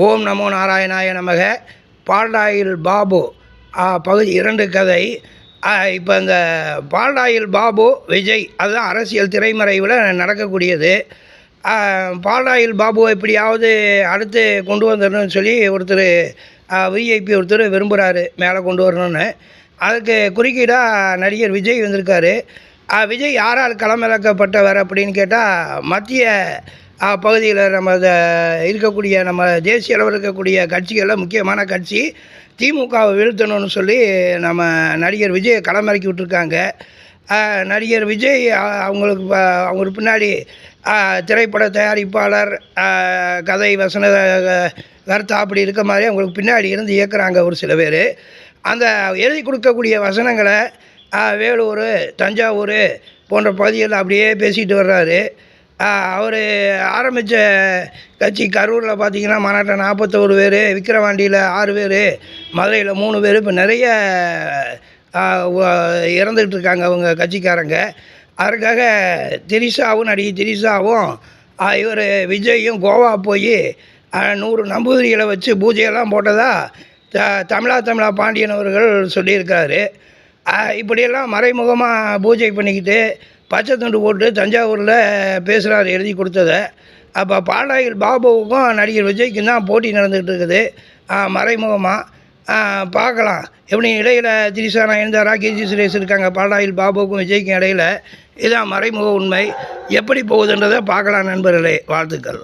ஓம் நமோ நாராயணாய நமக. பால்டாயில் பாபு பகுதி 2 கதை. இப்போ இந்த பால்டாயில் பாபு விஜய் அதுதான் அரசியல் திரைமறைவில் நடக்கக்கூடியது. பால்டாயில் பாபுவை எப்படியாவது அடுத்து கொண்டு வந்துடணும்னு சொல்லி ஒருத்தர் விஐபி ஒருத்தர் விரும்புகிறாரு மேலே கொண்டு வரணும்னு. அதுக்கு குறுக்கீடாக நடிகர் விஜய் வந்திருக்காரு. விஜய் யாரால் களமிறக்கப்பட்டவர் அப்படின்னு கேட்டால், மத்திய பகுதியில் நம்ம இருக்கக்கூடிய நம்ம தேசிய அளவில் இருக்கக்கூடிய கட்சிகளில் முக்கியமான கட்சி திமுகவை வீழ்த்தணும்னு சொல்லி நம்ம நடிகர் விஜயை களமிறக்கி விட்டுருக்காங்க. நடிகர் விஜய் அவங்களுக்கு பின்னாடி திரைப்பட தயாரிப்பாளர், கதை வசன கருத்தா அப்படி இருக்க மாதிரி அவங்களுக்கு பின்னாடி இருந்து இயக்குறாங்க ஒரு சில பேர். அந்த எழுதி கொடுக்கக்கூடிய வசனங்களை வேலூர், தஞ்சாவூர் போன்ற பகுதிகளில் அப்படியே பேசிகிட்டு வர்றாரு. அவர் ஆரம்பித்த கட்சி கரூரில் பார்த்திங்கன்னா மாநாட்டில் 41 பேர், விக்கிரவாண்டியில் 6 பேர், மதுரையில் 3 பேர், இப்போ நிறைய இறந்துக்கிட்டு இருக்காங்க அவங்க கட்சிக்காரங்க. அதற்காக நடிகை திரிஷாவும் இவர் விஜயும் கோவா போய் 100 நம்பூதிரிகளை வச்சு பூஜையெல்லாம் போட்டதா தமிழா பாண்டியன் அவர்கள் சொல்லியிருக்காரு. இப்படியெல்லாம் மறைமுகமாக பூஜை பண்ணிக்கிட்டு பச்சை துண்டு போட்டு தஞ்சாவூரில் பேசுகிறாரு எழுதி கொடுத்ததை. அப்போ பால்டாயில் பாபுவுக்கும் நடிகர் விஜய்க்கும் தான் போட்டி நடந்துகிட்டு இருக்குது மறைமுகமாக. பார்க்கலாம் எப்படி இடையில் திரிஷா நயன்தாரா, கீர்த்தி சுரேஷ் இருக்காங்க பால்டாயில் பாபுவுக்கும் விஜய்க்கும் இடையில். இதுதான் மறைமுக உண்மை. எப்படி போகுதுன்றதை பார்க்கலாம் நண்பர்களே. வாழ்த்துக்கள்.